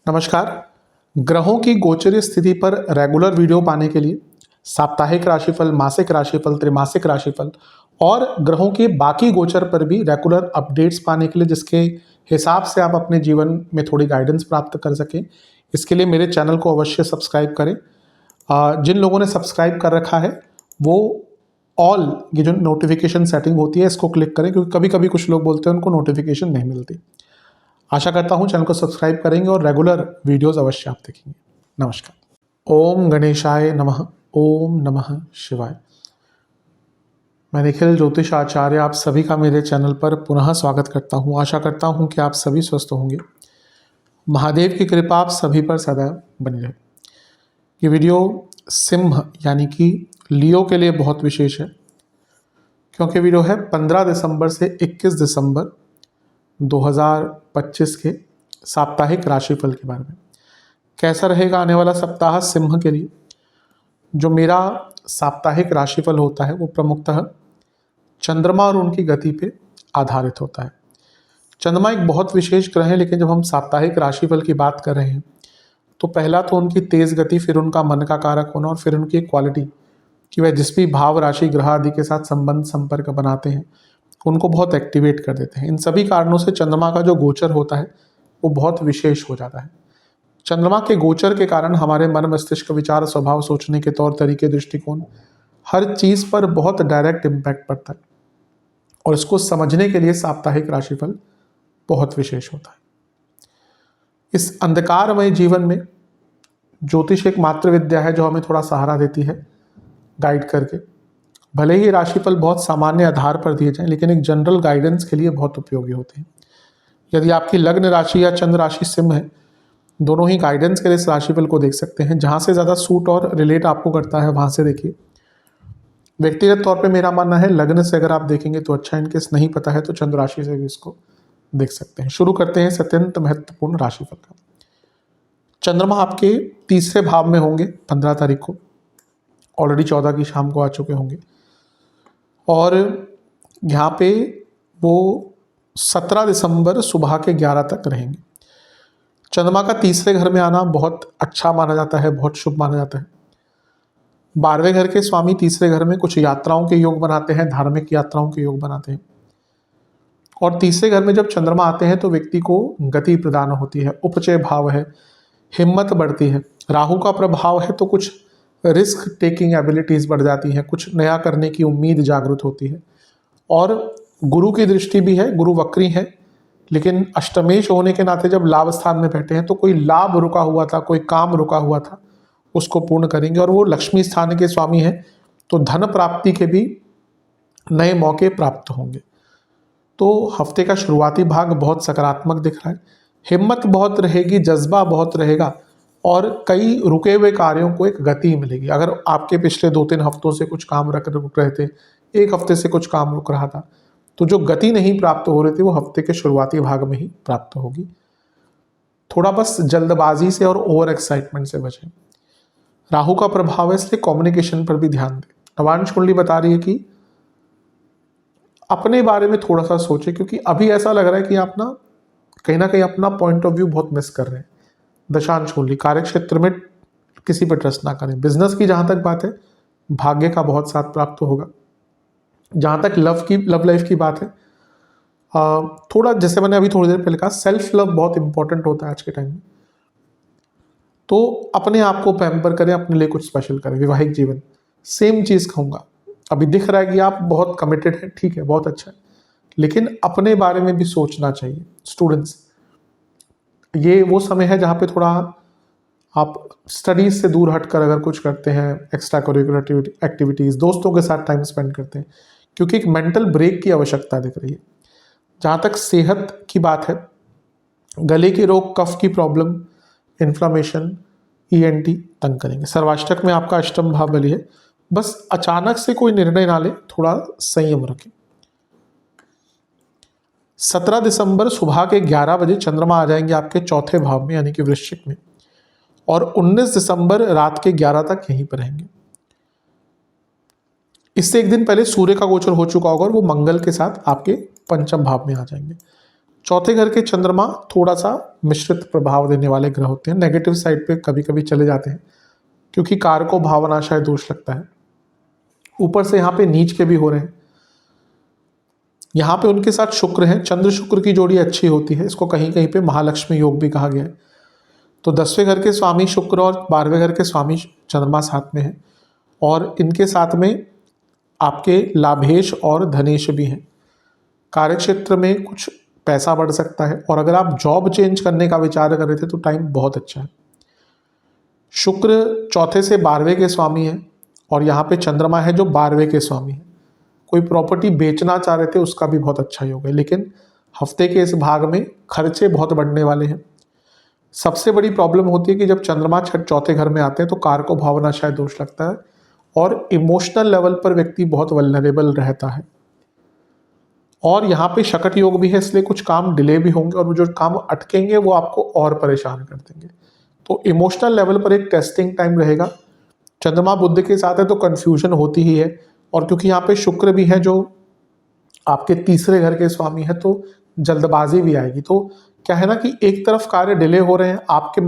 नमस्कार। ग्रहों की गोचरीय स्थिति पर रेगुलर वीडियो पाने के लिए साप्ताहिक राशिफल, मासिक राशिफल, त्रैमासिक राशिफल और ग्रहों के बाकी गोचर पर भी रेगुलर अपडेट्स पाने के लिए, जिसके हिसाब से आप अपने जीवन में थोड़ी गाइडेंस प्राप्त कर सकें, इसके लिए मेरे चैनल को अवश्य सब्सक्राइब करें। जिन लोगों ने सब्सक्राइब कर रखा है वो ऑल ये जो नोटिफिकेशन सेटिंग होती है इसको क्लिक करें, क्योंकि कभी कभी कुछ लोग बोलते हैं उनको नोटिफिकेशन नहीं मिलती। आशा करता हूं चैनल को सब्सक्राइब करेंगे और रेगुलर वीडियोस अवश्य आप देखेंगे। नमस्कार। ओम गणेशाय नमः। ओम नमः शिवाय। मैं निखिल ज्योतिष आचार्य आप सभी का मेरे चैनल पर पुनः स्वागत करता हूं। आशा करता हूं कि आप सभी स्वस्थ होंगे। महादेव की कृपा आप सभी पर सदैव बनी रहे। ये वीडियो सिंह यानी कि लियो के लिए बहुत विशेष है, क्योंकि वीडियो है 15 दिसंबर से 21 दिसंबर 2025 के साप्ताहिक राशिफल के बारे में। कैसा रहेगा आने वाला सप्ताह सिंह के लिए। जो मेरा साप्ताहिक राशिफल होता है वो प्रमुखतः चंद्रमा और उनकी गति पे आधारित होता है। चंद्रमा एक बहुत विशेष ग्रह है, लेकिन जब हम साप्ताहिक राशिफल की बात कर रहे हैं तो पहला तो उनकी तेज गति, फिर उनका मन का कारक होना और फिर उनकी क्वालिटी कि वह जिस भी भाव, राशि, ग्रह आदि के साथ संबंध संपर्क बनाते हैं उनको बहुत एक्टिवेट कर देते हैं। इन सभी कारणों से चंद्रमा का जो गोचर होता है वो बहुत विशेष हो जाता है। चंद्रमा के गोचर के कारण हमारे मन, मस्तिष्क, विचार, स्वभाव, सोचने के तौर तरीके, दृष्टिकोण, हर चीज पर बहुत डायरेक्ट इम्पैक्ट पड़ता है और इसको समझने के लिए साप्ताहिक राशिफल बहुत विशेष होता है। इस अंधकारमय जीवन में ज्योतिष एक मात्र विद्या है जो हमें थोड़ा सहारा देती है गाइड करके। भले ही राशिफल बहुत सामान्य आधार पर दिए जाएं, लेकिन एक जनरल गाइडेंस के लिए बहुत उपयोगी होते हैं। यदि आपकी लग्न राशि या चंद्र राशि सिंह है, दोनों ही गाइडेंस के लिए इस राशिफल को देख सकते हैं। जहां से ज़्यादा सूट और रिलेट आपको करता है वहां से देखिए। व्यक्तिगत तौर पे मेरा मानना है लग्न से अगर आप देखेंगे तो अच्छा, इनकेस नहीं पता है तो चंद्र राशि से भी इसको देख सकते हैं। शुरू करते हैं अत्यंत महत्वपूर्ण राशिफल का। चंद्रमा आपके तीसरे भाव में होंगे 15 तारीख को, ऑलरेडी 14 की शाम को आ चुके होंगे और यहाँ पे वो 17 दिसंबर सुबह के 11 तक रहेंगे। चंद्रमा का तीसरे घर में आना बहुत अच्छा माना जाता है, बहुत शुभ माना जाता है। 12वें घर के स्वामी तीसरे घर में कुछ यात्राओं के योग बनाते हैं, धार्मिक यात्राओं के योग बनाते हैं। और तीसरे घर में जब चंद्रमा आते हैं तो व्यक्ति को गति प्रदान होती है, उपचय भाव है, हिम्मत बढ़ती है। राहु का प्रभाव है तो कुछ रिस्क टेकिंग एबिलिटीज बढ़ जाती हैं, कुछ नया करने की उम्मीद जागृत होती है। और गुरु की दृष्टि भी है, गुरु वक्री है, लेकिन अष्टमेश होने के नाते जब लाभ स्थान में बैठे हैं तो कोई लाभ रुका हुआ था, कोई काम रुका हुआ था, उसको पूर्ण करेंगे। और वो लक्ष्मी स्थान के स्वामी हैं तो धन प्राप्ति के भी नए मौके प्राप्त होंगे। तो हफ्ते का शुरुआती भाग बहुत सकारात्मक दिख रहा है। हिम्मत बहुत रहेगी, जज्बा बहुत रहेगा और कई रुके हुए कार्यों को एक गति मिलेगी। अगर आपके पिछले 2-3 हफ्तों से कुछ काम रुक रहे थे, एक हफ्ते से कुछ काम रुक रहा था, तो जो गति नहीं प्राप्त हो रही थी वो हफ्ते के शुरुआती भाग में ही प्राप्त होगी। थोड़ा बस जल्दबाजी से और ओवर एक्साइटमेंट से बचें। राहु का प्रभाव है, इसलिए कम्युनिकेशन पर भी ध्यान दें। नवांश कुंडली बता रही है कि अपने बारे में थोड़ा सा सोचें, क्योंकि अभी ऐसा लग रहा है कि आप ना कहीं अपना पॉइंट ऑफ व्यू बहुत मिस कर रहे हैं। दशांश कुंडली, कार्य क्षेत्र में किसी पर ट्रस्ट ना करें। बिजनेस की जहां तक बात है, भाग्य का बहुत साथ प्राप्त होगा। जहां तक लव लाइफ की बात है, थोड़ा जैसे मैंने अभी थोड़ी देर पहले कहा, सेल्फ लव बहुत इंपॉर्टेंट होता है आज के टाइम में। तो अपने आप को पैम्पर करें, अपने लिए कुछ स्पेशल करें। वैवाहिक जीवन सेम चीज कहूंगा। अभी दिख रहा है कि आप बहुत कमिटेड हैं, ठीक है, बहुत अच्छा है, लेकिन अपने बारे में भी सोचना चाहिए। स्टूडेंट्स, ये वो समय है जहाँ पे थोड़ा आप स्टडीज से दूर हटकर अगर कुछ करते हैं, एक्स्ट्रा करिकुलर एक्टिविटीज, दोस्तों के साथ टाइम स्पेंड करते हैं, क्योंकि एक मेंटल ब्रेक की आवश्यकता दिख रही है। जहाँ तक सेहत की बात है, गले के रोग, कफ की प्रॉब्लम, इन्फ्लामेशन, ENT तंग करेंगे। सर्वाष्टक में आपका अष्टम भाव बली है, बस अचानक से कोई निर्णय ना ले, थोड़ा संयम रखें। 17 दिसंबर सुबह के 11 बजे चंद्रमा आ जाएंगे आपके चौथे भाव में यानी कि वृश्चिक में, और 19 दिसंबर रात के 11 तक यहीं पर रहेंगे। इससे एक दिन पहले सूर्य का गोचर हो चुका होगा और वो मंगल के साथ आपके पंचम भाव में आ जाएंगे। चौथे घर के चंद्रमा थोड़ा सा मिश्रित प्रभाव देने वाले ग्रह होते हैं, नेगेटिव साइड पे कभी कभी चले जाते हैं क्योंकि कारको भावनाशय दोष लगता है। ऊपर से यहाँ पे नीच के भी हो रहे हैं। यहाँ पे उनके साथ शुक्र है, चंद्र शुक्र की जोड़ी अच्छी होती है, इसको कहीं कहीं पे महालक्ष्मी योग भी कहा गया है। तो 10वें घर के स्वामी शुक्र और 12वें घर के स्वामी चंद्रमा साथ में है, और इनके साथ में आपके लाभेश और धनेश भी हैं। कार्यक्षेत्र में कुछ पैसा बढ़ सकता है, और अगर आप जॉब चेंज करने का विचार कर रहे थे तो टाइम बहुत अच्छा है। शुक्र चौथे से 12वें के स्वामी है, और यहाँ पे चंद्रमा है जो 12वें के स्वामी है। कोई प्रॉपर्टी बेचना चाह रहे थे उसका भी बहुत अच्छा योग है, लेकिन हफ्ते के इस भाग में खर्चे बहुत बढ़ने वाले हैं। सबसे बड़ी प्रॉब्लम होती है कि जब चंद्रमा चौथे घर में आते हैं तो कारको भावनाशय दोष लगता है, और इमोशनल लेवल पर व्यक्ति बहुत वल्नरेबल रहता है। और यहाँ पे शकट योग भी है, इसलिए कुछ काम डिले भी होंगे, और वो जो काम अटकेंगे वो आपको और परेशान कर देंगे। तो इमोशनल लेवल पर एक टेस्टिंग टाइम रहेगा। चंद्रमा बुध के साथ है तो कंफ्यूजन होती ही है, और क्योंकि यहाँ पे शुक्र भी है जो आपके तीसरे घर के स्वामी है, तो जल्दबाजी भी आएगी। तो क्या है ना कि एक तरफ कार्य डिले हो रहे हैं, आपके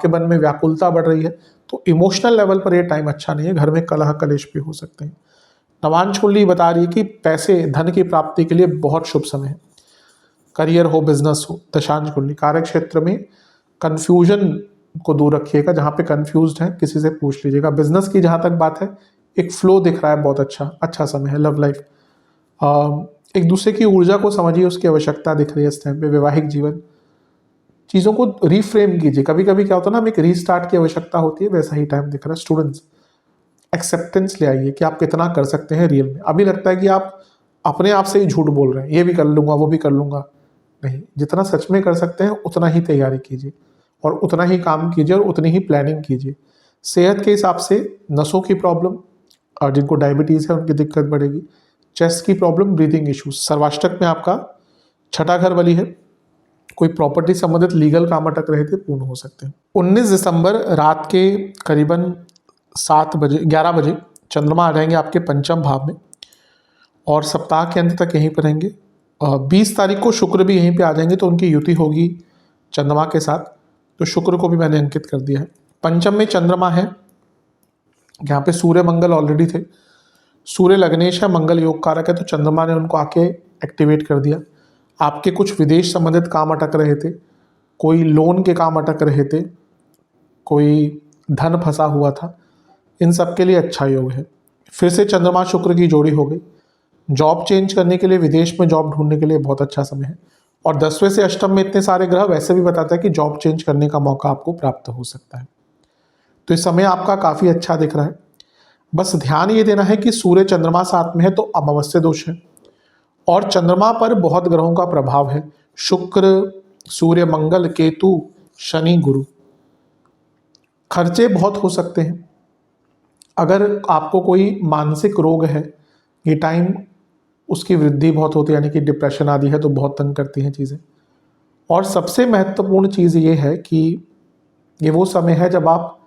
मन में व्याकुलता बढ़ रही है, तो इमोशनल लेवल पर ये टाइम अच्छा नहीं है। घर में कलह कलेश भी हो सकते हैं। नवांश कुंडली बता रही है कि पैसे धन की प्राप्ति के लिए बहुत शुभ समय है। करियर हो, बिजनेस हो, दशांश कुंडली कार्य क्षेत्र में कंफ्यूजन को दूर रखिएगा। जहाँ पे कंफ्यूज्ड है किसी से पूछ लीजिएगा। बिजनेस की जहाँ तक बात है, एक फ्लो दिख रहा है, बहुत अच्छा समय है। लव लाइफ, एक दूसरे की ऊर्जा को समझिए, उसकी आवश्यकता दिख रही है इस टाइम पे। वैवाहिक जीवन, चीज़ों को रिफ्रेम कीजिए। कभी कभी क्या होता है ना, हमें एक रीस्टार्ट की आवश्यकता होती है, वैसा ही टाइम दिख रहा है। स्टूडेंट्स, एक्सेप्टेंस ले आइए कि आप कितना कर सकते हैं रियल में। अभी लगता है कि आप अपने आप से ही झूठ बोल रहे हैं, ये भी कर लूंगा वो भी कर लूंगा। नहीं, जितना सच में कर सकते हैं उतना ही तैयारी कीजिए, और उतना ही काम कीजिए, और उतनी ही प्लानिंग कीजिए। सेहत के हिसाब से नसों की प्रॉब्लम, और जिनको डायबिटीज़ है उनकी दिक्कत बढ़ेगी। चेस्ट की प्रॉब्लम, ब्रीदिंग इश्यूज। सर्वाष्टक में आपका छठा घर बली है, कोई प्रॉपर्टी संबंधित लीगल काम अटक रहे थे, पूर्ण हो सकते हैं। 19 दिसंबर रात के करीबन 11 बजे चंद्रमा आ जाएंगे आपके पंचम भाव में, और सप्ताह के अंत तक यहीं पर रहेंगे। 20 तारीख को शुक्र भी यहीं पे आ जाएंगे, तो उनकी युति होगी चंद्रमा के साथ। तो शुक्र को भी मैंने अंकित कर दिया है। पंचम में चंद्रमा है, यहाँ पे सूर्य मंगल ऑलरेडी थे। सूर्य लग्नेश है, मंगल योग कारक है, तो चंद्रमा ने उनको आके एक्टिवेट कर दिया। आपके कुछ विदेश संबंधित काम अटक रहे थे, कोई लोन के काम अटक रहे थे, कोई धन फंसा हुआ था, इन सब के लिए अच्छा योग है। फिर से चंद्रमा शुक्र की जोड़ी हो गई। जॉब चेंज करने के लिए, विदेश में जॉब ढूंढने के लिए बहुत अच्छा समय है। और 10वें से अष्टम में इतने सारे ग्रह वैसे भी बताता है कि जॉब चेंज करने का मौका आपको प्राप्त हो सकता है। तो इस समय आपका काफ़ी अच्छा दिख रहा है। बस ध्यान ये देना है कि सूर्य चंद्रमा साथ में है तो अमावस्या दोष है, और चंद्रमा पर बहुत ग्रहों का प्रभाव है। शुक्र, सूर्य, मंगल, केतु, शनि, गुरु। खर्चे बहुत हो सकते हैं। अगर आपको कोई मानसिक रोग है, ये टाइम उसकी वृद्धि बहुत होती है, यानी कि डिप्रेशन आदि है, तो बहुत तंग करती हैं चीज़ें। और सबसे महत्वपूर्ण चीज़ ये है कि ये वो समय है जब आप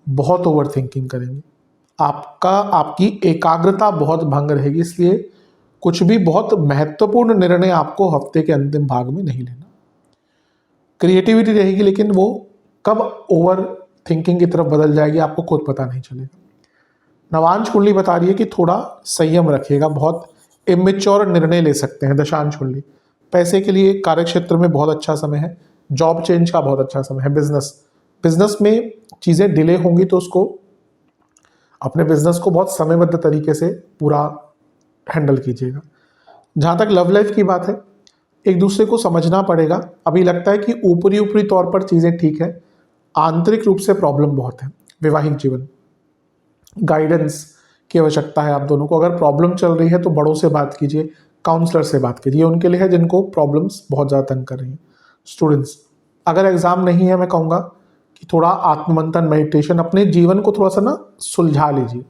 बहुत ओवर थिंकिंग करेंगे, आपकी एकाग्रता बहुत भंग रहेगी। इसलिए कुछ भी बहुत महत्वपूर्ण निर्णय आपको हफ्ते के अंतिम भाग में नहीं लेना। क्रिएटिविटी रहेगी, लेकिन वो कब ओवर थिंकिंग की तरफ बदल जाएगी आपको खुद पता नहीं चलेगा। नवांश कुंडली बता रही है कि थोड़ा संयम रखिएगा, बहुत इमेच्योर निर्णय ले सकते हैं। दशांश कुंडली, पैसे के लिए कार्य क्षेत्र में बहुत अच्छा समय है। जॉब चेंज का बहुत अच्छा समय है। बिजनेस में चीज़ें डिले होंगी, तो उसको अपने बिजनेस को बहुत समयबद्ध तरीके से पूरा हैंडल कीजिएगा। जहाँ तक लव लाइफ की बात है, एक दूसरे को समझना पड़ेगा। अभी लगता है कि ऊपरी तौर पर चीज़ें ठीक है, आंतरिक रूप से प्रॉब्लम बहुत है। वैवाहिक जीवन, गाइडेंस की आवश्यकता है आप दोनों को। अगर प्रॉब्लम चल रही है तो बड़ों से बात कीजिए, काउंसलर से बात कीजिए। उनके लिए है जिनको प्रॉब्लम्स बहुत ज़्यादा तंग कर रही हैं। स्टूडेंट्स, अगर एग्ज़ाम नहीं है, मैं कहूँगा कि थोड़ा आत्ममंथन, मेडिटेशन, अपने जीवन को थोड़ा सा ना सुलझा लीजिए।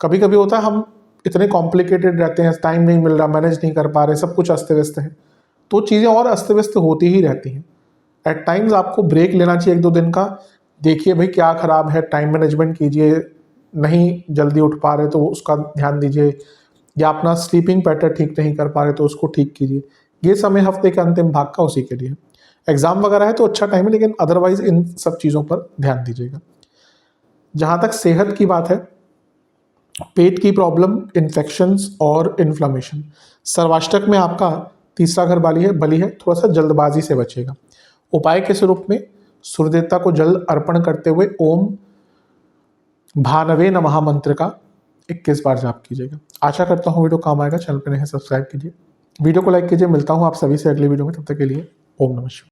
कभी कभी होता है हम इतने कॉम्प्लिकेटेड रहते हैं, टाइम नहीं मिल रहा, मैनेज नहीं कर पा रहे, सब कुछ अस्त व्यस्त है, तो चीज़ें और अस्त व्यस्त होती ही रहती हैं। एट टाइम्स आपको ब्रेक लेना चाहिए 1-2 दिन का। देखिए भाई क्या ख़राब है, टाइम मैनेजमेंट कीजिए। नहीं जल्दी उठ पा रहे तो उसका ध्यान दीजिए, या अपना स्लीपिंग पैटर्न ठीक नहीं कर पा रहे तो उसको ठीक कीजिए। ये समय हफ्ते के अंतिम भाग का उसी के लिए। एग्जाम वगैरह है तो अच्छा टाइम है, लेकिन अदरवाइज इन सब चीज़ों पर ध्यान दीजिएगा। जहाँ तक सेहत की बात है, पेट की प्रॉब्लम, इन्फेक्शंस और इन्फ्लामेशन, सर्वाष्टक में आपका तीसरा घर बली है, थोड़ा सा जल्दबाजी से बचेगा। उपाय के स्वरूप में सूर्य देवता को जल अर्पण करते हुए ओम भानवे नमः मंत्र का 21 बार जाप कीजिएगा। आशा करता हूँ वीडियो काम आएगा। चैनल पर नए हैं सब्सक्राइब कीजिए, वीडियो को लाइक कीजिए। मिलता हूँ आप सभी से अगले वीडियो में, तब तक के लिए ओम नमः शिवाय।